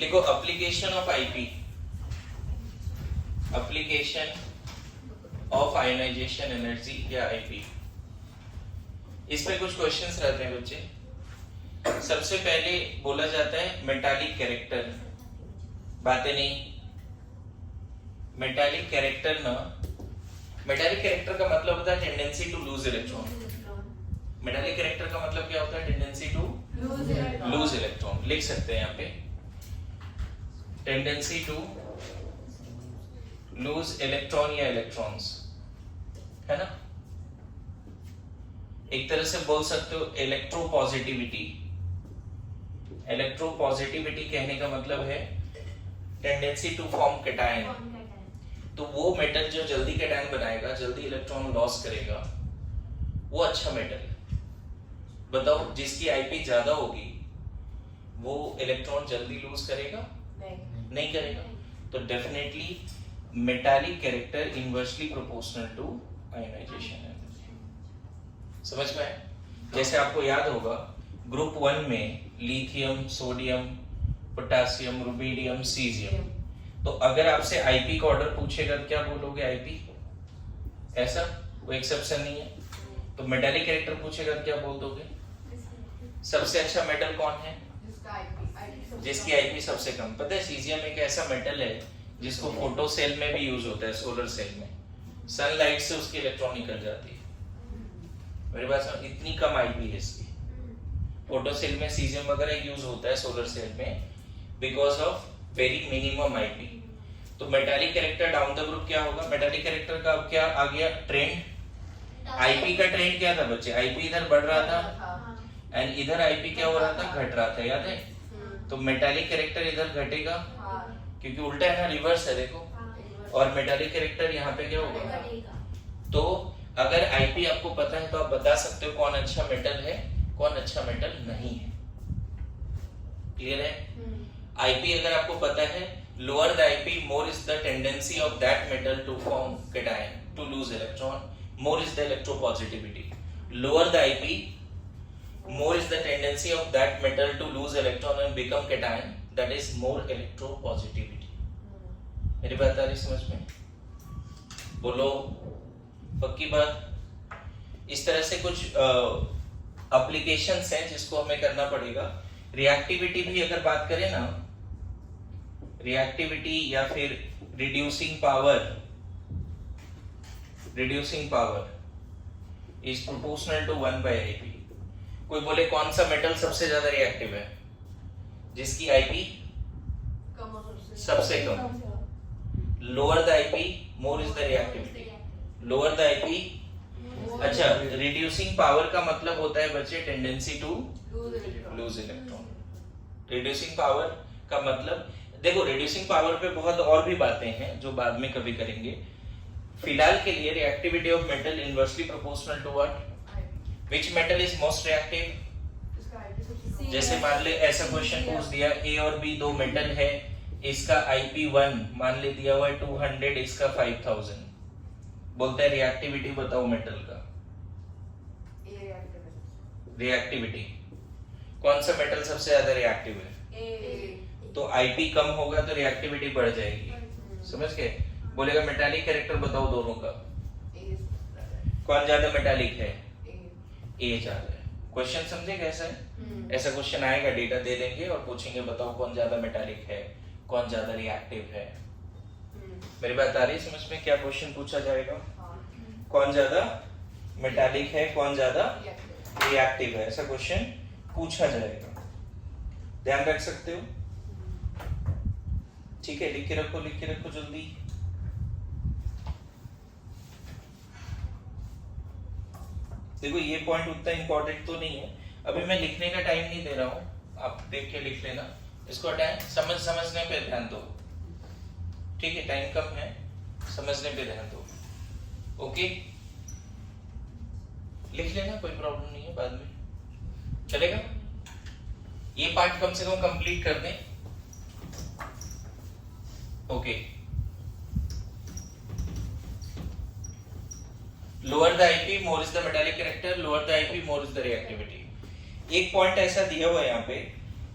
लिखो application of IP, application of ionization energy या IP. इसमें कुछ क्वेश्चंस रहते हैं बच्चे। सबसे पहले बोला जाता है मेटालिक कैरेक्टर, बातें नहीं। मेटालिक कैरेक्टर ना, मेटालिक कैरेक्टर का मतलब होता है tendency to lose electron. Metallic character का मतलब क्या होता है? Tendency to lose electron. लिख सकते हैं यहाँ पे टेंडेंसी टू लूज इलेक्ट्रॉन या इलेक्ट्रॉन्स, है ना। एक तरह से बोल सकते हो इलेक्ट्रोपॉजिटिविटी। इलेक्ट्रोपॉजिटिविटी कहने का मतलब है टेंडेंसी टू फॉर्म कैटायन। तो वो मेटल जो जल्दी कैटायन बनाएगा, जल्दी इलेक्ट्रॉन लॉस करेगा, वो अच्छा मेटल है। बताओ जिसकी आईपी ज्यादा होगी वो इलेक्ट्रॉन जल्दी लूज करेगा? नहीं करेगा। तो definitely metallic character inversely proportional to ionization energy. समझ में आया? जैसे आपको याद होगा ग्रुप 1 में lithium, sodium, potassium, rubidium, caesium. तो अगर आपसे आईपी का ऑर्डर पूछेगा क्या बोलोगे? आईपी। ऐसा कोई एक्सेप्शन नहीं है। तो मेटालिक कैरेक्टर पूछेगा क्या बोल दोगे? सबसे अच्छा मेटल कौन है? जिसकी आईपी सबसे कम। पता है सीजियम एक ऐसा मेटल है जिसको फोटो सेल में भी यूज होता है, सोलर सेल में। सनलाइट से उसकी इलेक्ट्रॉन निकल जाती है। मेरे पास इतनी कम आईपी है इसकी। फोटो सेल में सीजियम वगैरह यूज होता है सोलर सेल में because of very minimum IP. तो metallic character down the group क्या होगा? मेटालिक कैरेक्टर का क्या आ गया ट्रेंड? आईपी का ट्रेंड क्या था बच्चे? आईपी इधर बढ़ रहा था एंड इधर आईपी क्या हो रहा था? घट रहा था, याद है? तो मेटालिक कैरेक्टर इधर घटेगा क्योंकि उल्टा है ना, रिवर्स है देखो। और मेटालिक कैरेक्टर यहाँ पे क्या होगा? तो अगर आईपी आपको पता है तो आप बता सकते हो कौन अच्छा मेटल है, कौन अच्छा मेटल नहीं है। क्लियर है? आईपी अगर आपको पता है, lower the IP more is the tendency of that metal to form cation, to lose electron, more is the electropositivity. Lower the IP, more is the tendency of that metal to lose electron and become cation, that is more electropositivity। मेरी बात आ रही समझ में? बोलो पक्की बात। इस तरह से कुछ एप्लीकेशंस हैं जिसको हमें करना पड़ेगा। रिएक्टिविटी भी अगर बात करें ना, रिएक्टिविटी या फिर reducing power is proportional to 1/IP। कोई बोले कौन सा मेटल सबसे ज्यादा रिएक्टिव है? जिसकी आईपी सबसे कम। Lower the IP more is the reactivity. Lower the IP, अच्छा रिड्यूसिंग पावर का मतलब होता है बच्चे tendency to lose electron. Reducing power का मतलब देखो, रिड्यूसिंग पावर पे बहुत और भी बातें हैं जो बाद में कभी करेंगे। फिलहाल के लिए reactivity of metal inversely proportional to what? Which metal is most reactive? जैसे मान ले ऐसा क्वेश्चन पूछ दिया, ए और बी दो मेटल है, इसका IP1 मान ले दिया हुआ है 200, इसका 5000। बोलता है रिएक्टिविटी बताओ मेटल का। रिएक्टिविटी कौन सा मेटल सबसे ज्यादा रिएक्टिव है? तो IP कम होगा तो रिएक्टिविटी बढ़ जाएगी। समझ गए? बोलेगा मेटालिक कैरेक्टर बताओ दोनों का, कौन ज्यादा मेटालिक है? ए ज्यादा है। क्वेश्चन समझे कैसा है? ऐसा क्वेश्चन आएगा, डेटा दे देंगे और पूछेंगे बताओ कौन ज्यादा मेटालिक है, कौन ज्यादा रिएक्टिव है। मेरी बात आ रही है समझ में? क्या क्वेश्चन पूछा जाएगा? कौन ज्यादा मेटालिक है, कौन ज्यादा रिएक्टिव है, ऐसा क्वेश्चन पूछा जाएगा। ध्यान रख सकते हो? ठीक है, लिख के रखो जल्दी। देखो ये पॉइंट उतना इंपॉर्टेंट तो नहीं है, अभी मैं लिखने का टाइम नहीं दे रहा हूँ, आप देख के लिख लेना। इसको हटाएं, समझने पे ध्यान दो। ठीक है, टाइम कम है, समझने पे ध्यान दो। ओके, लिख लेना, कोई प्रॉब्लम नहीं है, बाद में चलेगा। ये पार्ट कम से कम कंप्लीट कर दें। Okay, lower the IP more is the metallic character, lower the IP more is the reactivity. एक पॉइंट ऐसा दिया हुआ है यहाँ पे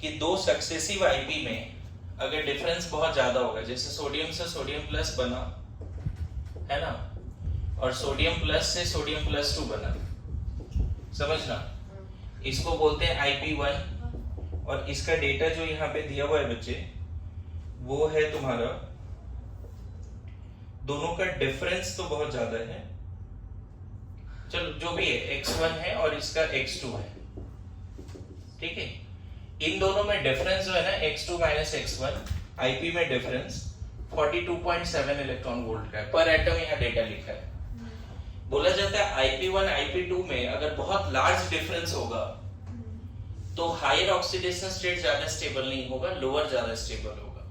कि दो सक्सेसिव आईपी में अगर डिफरेंस बहुत ज्यादा होगा, जैसे सोडियम से सोडियम प्लस बना है ना, और सोडियम प्लस से सोडियम प्लस 2 बना, समझना, इसको बोलते हैं IP1। और इसका डेटा जो यहाँ पे दिया हुआ है बच्चे, वो है तुम्हारा, दोनों का डिफरेंस तो बहुत ज्यादा है, चलो जो भी है, x1 है और इसका x2 है, ठीक है। इन दोनों में डिफरेंस जो है ना, x2 माइनस x1, IP में डिफरेंस 42.7 इलेक्ट्रॉन वोल्ट का है पर एटम, यहाँ डेटा लिखा है। बोला जाता है IP1 IP2 में अगर बहुत लार्ज डिफरेंस होगा तो हायर ऑक्सीडेशन स्टेट ज्यादा स्टेबल नहीं होगा, लोअर ज्यादा स्टेबल होगा।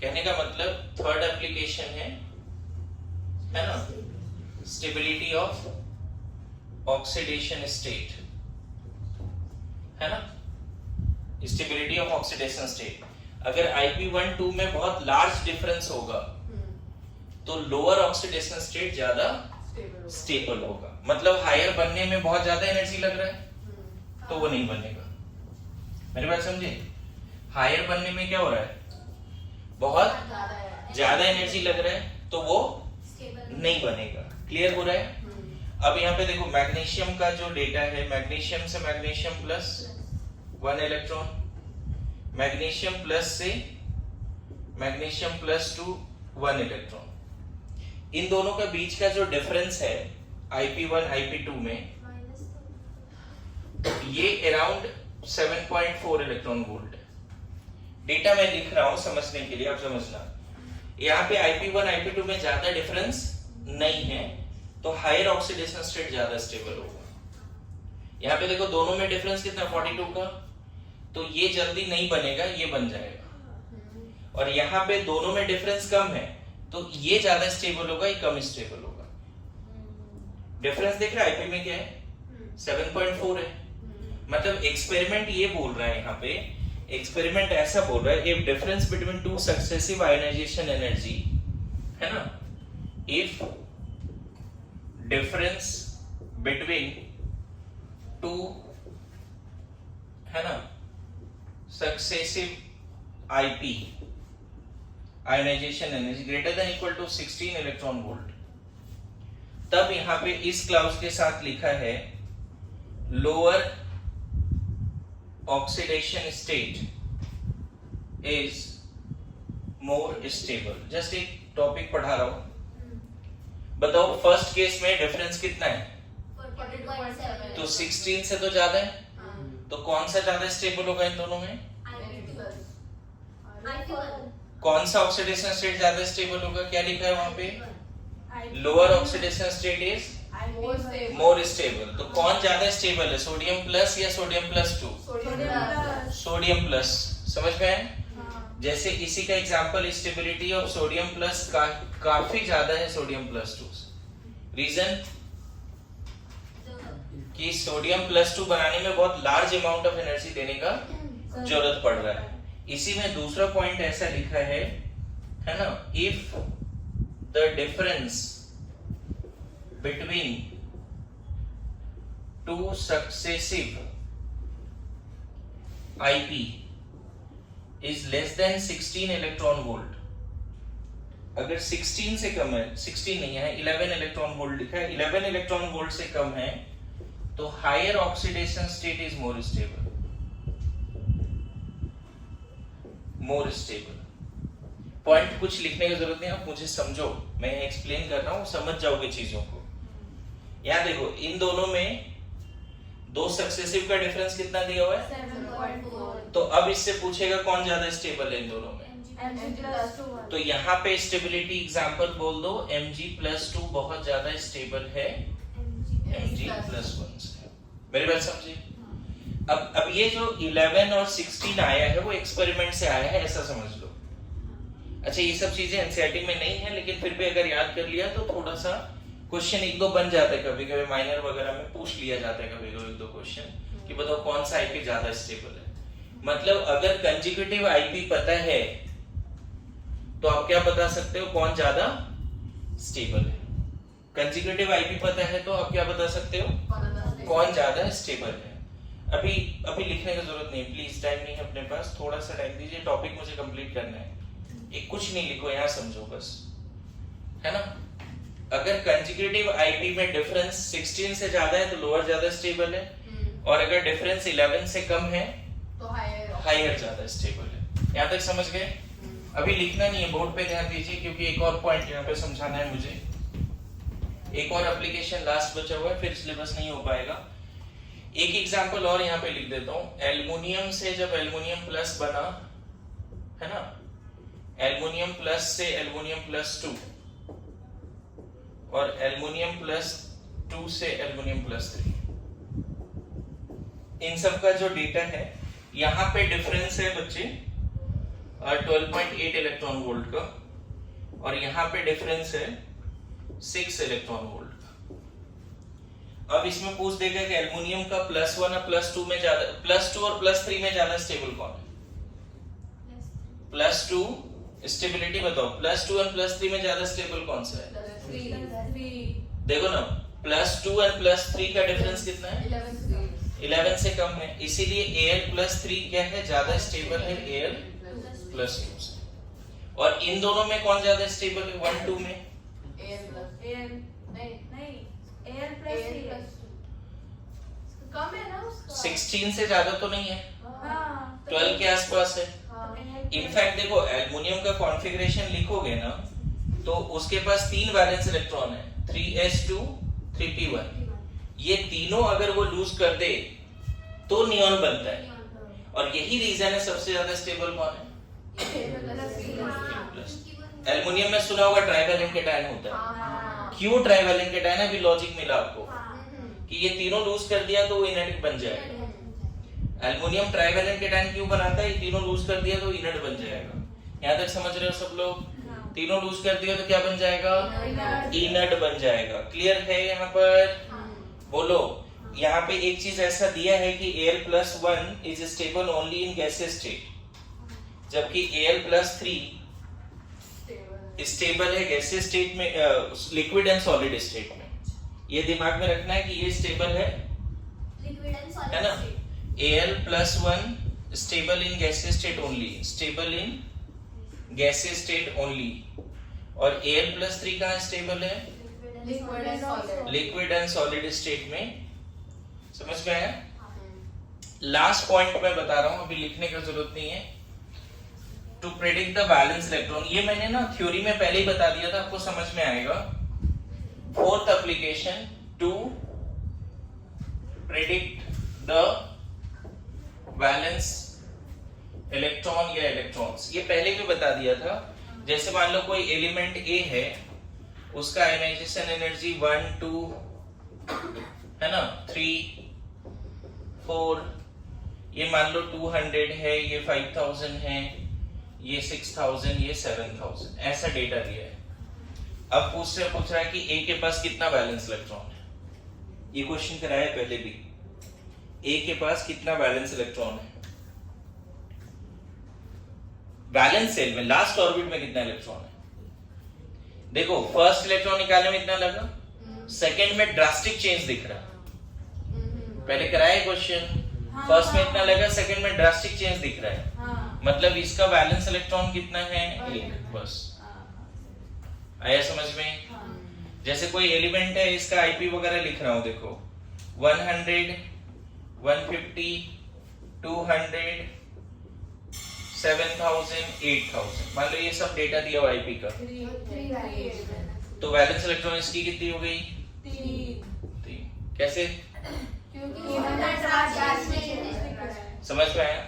कहने का मतलब थर्ड एप्लीकेशन है ना, स्टेबिलिटी ऑफ ऑक्सीडेशन स्टेट, है ना, स्टेबिलिटी ऑफ ऑक्सीडेशन स्टेट। अगर IP1-2 में बहुत लार्ज डिफरेंस होगा तो लोअर ऑक्सीडेशन स्टेट ज्यादा स्टेबल होगा। मतलब हायर बनने में बहुत ज्यादा एनर्जी लग रहा है तो वो नहीं बनेगा। मेरी बात समझे? हायर बनने में क्या हो रहा है, बहुत ज्यादा एनर्जी लग रहा है तो वो नहीं बनेगा। क्लियर हो रहा है? अब यहाँ पे देखो मैग्नीशियम का जो डेटा है, मैग्नीशियम से magnesium plus 1 electron, magnesium plus से मैग्नीशियम प्लस 2 1 इलेक्ट्रॉन। इन दोनों का बीच का जो डिफरेंस है IP1 IP2 में, ये अराउंड 7.4 इलेक्ट्रॉन वोल्ट है। डेटा मैं लिख रहा हूं समझने के लिए, आप समझना। यहाँ पे IP1 IP2 में ज्यादा डिफरेंस नहीं है तो हायर ऑक्सीडेशन स्टेट ज्यादा स्टेबल होगा। यहाँ पे देखो दोनों में डिफरेंस कितना, 42 का, तो ये जल्दी नहीं बनेगा, ये बन जाएगा। और यहाँ पे दोनों में डिफरेंस कम है तो ये ज्यादा स्टेबल होगा, ये कम स्टेबल होगा। डिफरेंस देख रहा है, IP में क्या है, 7.4 है। मतलब एक्सपेरिमेंट ये बोल रहा है, यहाँ पे एक्सपेरिमेंट ऐसा बोल रहा है, if difference between two successive ionization energy, है ना, इफ डिफरेंस बिटवीन टू, है ना, successive IP ionization energy greater than equal to 16 electron volt, तब यहां पे इस क्लाउज के साथ लिखा है lower oxidation state is more stable. Just एक टॉपिक पढ़ा रहा हूं, बताओ फर्स्ट केस में डिफरेंस कितना है, 42.7, तो 16 से तो ज्यादा है, तो कौन सा ज्यादा स्टेबल होगा इन दोनों में, कौन सा ऑक्सीडेशन स्टेट ज्यादा स्टेबल होगा, क्या लिखा है वहां पे, lower oxidation state is more stable. तो कौन ज्यादा स्टेबल है, सोडियम प्लस या सोडियम प्लस 2, सोडियम प्लस। समझ में आया? जैसे इसी का example stability of sodium plus काफी ज्यादा है सोडियम प्लस 2 से। रीजन कि सोडियम प्लस 2 बनाने में बहुत लार्ज अमाउंट ऑफ एनर्जी देने का जरूरत पड़ रहा है। इसी में दूसरा पॉइंट ऐसा लिखा है ना, if the difference between two successive IP is less than 16 electron volt, अगर 16 से कम है, 16 नहीं है, 11 इलेक्ट्रॉन वोल्ट लिखा है, 11 इलेक्ट्रॉन वोल्ट से कम है तो higher oxidation state is more stable, more stable. Point कुछ लिखने की जरूरत नहीं, आप मुझे समझो, मैं एक्सप्लेन कर रहा हूं, समझ जाओगे चीजों को। यहां देखो इन दोनों में दो सक्सेसिव का डिफरेंस कितना दिया हुआ है, 7.4। तो अब इससे पूछेगा कौन ज्यादा स्टेबल है इन दोनों में, Mg+2। तो यहाँ पे स्टेबिलिटी एग्जांपल बोल दो, Mg+2 बहुत ज्यादा स्टेबल है Mg+1 से। मेरी बात समझे? अब ये जो 11 और 16 आया है वो एक्सपेरिमेंट से आया है, ऐसा समझ लो। अच्छा ये सब चीजें एनसीईआरटी में नहीं है, लेकिन फिर भी अगर याद कर लिया तो थोड़ा सा क्वेश्चन एक दो बन जाता है, कभी कभी माइनर वगैरह में पूछ लिया जाता है कभी कभी एक दो क्वेश्चन कि बताओ कौन सा IP ज्यादा स्टेबल है। मतलब अगर कंसेक्यूटिव IP पता है तो आप क्या बता सकते हो कौन ज्यादा स्टेबल है। कंसेक्यूटिव IP पता है तो आप क्या बता सकते हो कौन ज्यादा स्टेबल है। अभी अभी लिखने की जरूरत नहीं, प्लीज, टाइम नहीं है अपने पास, थोड़ा सा टाइम दीजिए, टॉपिक मुझे कंप्लीट करना है। एक कुछ नहीं लिखो, यहाँ समझो बस, है ना। अगर कंसेक्यूटिव आईपी में डिफरेंस 16 से ज्यादा है तो लोअर ज्यादा स्टेबल है, और अगर डिफरेंस 11 से कम है तो हायर ज्यादा स्टेबल है। यहाँ तक समझ गए? अभी लिखना नहीं है, बोर्ड पे ध्यान दीजिए, क्योंकि एक और पॉइंट यहाँ पे समझाना है मुझे। एक और एप्लीकेशन लास्ट बचा हुआ है, फिर सिलेबस नहीं हो पाएगा। एक एग्जांपल और यहाँ पे लिख देता हूँ। एल्युमिनियम से जब एल्युमिनियम प्लस बना, है ना, एल्युमिनियम प्लस से एल्युमिनियम प्लस 2, और एल्युमिनियम प्लस 2 से एल्युमिनियम प्लस 3, इन सब का जो डेटा है, यहाँ पे डिफरेंस है बच्चे 12.8 इलेक्ट्रॉन वोल्ट का, और यहाँ पे डिफरेंस है 6 इलेक्ट्रॉन वोल्ट का। अब इसमें पूछ देगा कि एल्युमिनियम का +1 और +2 में ज्यादा, +2 और +3 में ज्यादा स्टेबल कौन है? +2 स्टेबिलिटी बताओ, +2 और +3 में ज्यादा स्टेबल कौन सा है? देखो ना, +2 और +3 का डिफरेंस कितना है? 11 से कम है, इसीलिए Al+3 क्या है? ज्यादा स्टेबल है Al+2 से। और इन दोनों में कौन ज्यादा स्टेबल है? 1 2 में कम है ना उसका। 16 से ज्यादा तो नहीं है, 12 के आसपास है। इनफैक्ट देखो, एल्युमिनियम का कॉन्फ़िगरेशन लिखोगे ना, तो उसके पास 3 वैलेंस इलेक्ट्रॉन है, 3s2 3p1। ये तीनों अगर वो लूज कर दे तो नियॉन बनता है, और यही रीजन है सबसे ज्यादा स्टेबल कौन है? एल्युमिनियम में सुना होगा ट्राइवैलेंट केटायन होता है। क्यों ट्राइवैलेंट केटायन है? अभी लॉजिक मिला आपको कि ये तीनों लूज कर दिया तो वो इनर्ट बन जाएगा। एल्युमिनियम ट्राइवैलेंट केटायन क्यों बनाता है? ये तीनों लूज कर दिया तो इनर्ट बन जाएगा। यहाँ तक समझ रहे हो सब लोग? तीनों लूज कर दिया तो क्या बन जाएगा? इनर्ट बन जाएगा। क्लियर है यहाँ पर? बोलो। यहाँ पे एक चीज ऐसा दिया है कि Al+1 is stable only in gaseous state, जबकि Al+3 स्टेबल है गैसियस स्टेट में, लिक्विड एंड सॉलिड स्टेट में। ये दिमाग में रखना है कि ये स्टेबल है ना। Al+1 stable in gaseous state only, stable in gaseous state only, और Al+3 कहाँ स्टेबल है? लिक्विड एंड सॉलिड स्टेट में। समझ में आया? लास्ट पॉइंट मैं बता रहा हूं, अभी लिखने की जरूरत नहीं है। To predict the valence electron, ये मैंने ना थ्योरी में पहले ही बता दिया था, आपको समझ में आएगा। Fourth application, to predict the valence electron या इलेक्ट्रॉन्स, ये पहले भी बता दिया था। जैसे मान लो कोई एलिमेंट ए है, उसका आयनाइजेशन एनर्जी 1 2 है ना, 3 4, ये मान लो 200 है, ये 5000 है, ये 6000, ये 7000, ऐसा डेटा दिया है। अब पूछ रहा है कि ए के पास कितना बैलेंस इलेक्ट्रॉन है। ये क्वेश्चन कराया है पहले भी। ए के पास कितना बैलेंस इलेक्ट्रॉन है? बैलेंस सेल में लास्ट ऑर्बिट में कितना इलेक्ट्रॉन है? देखो, फर्स्ट इलेक्ट्रॉन निकालने में इतना लगा, सेकंड में ड्रास्टिक चेंज दिख रहा। पहले कराया क्वेश्चन, फर्स्ट में इतना लगा, सेकंड में ड्रास्टिक चेंज दिख रहा है, मतलब इसका बैलेंस इलेक्ट्रॉन कितना है? 1। बस आया समझ में? जैसे कोई एलिमेंट है, इसका आईपी वगैरह लिख रहा हूं, देखो 100 150 200 7000 8000, मान लो ये सब डेटा दिया हुआ आईपी का, तो बैलेंस इलेक्ट्रॉन इसकी कितनी हो गई? 3। कैसे? समझ में आया?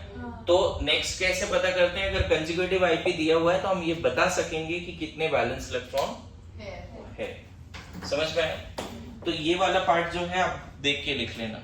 तो नेक्स्ट कैसे पता करते हैं? अगर कंसेक्यूटिव आईपी दिया हुआ है तो हम ये बता सकेंगे कि कितने बैलेंस इलेक्ट्रॉन है। समझ में आया? तो ये वाला पार्ट जो है आप देख के लिख लेना।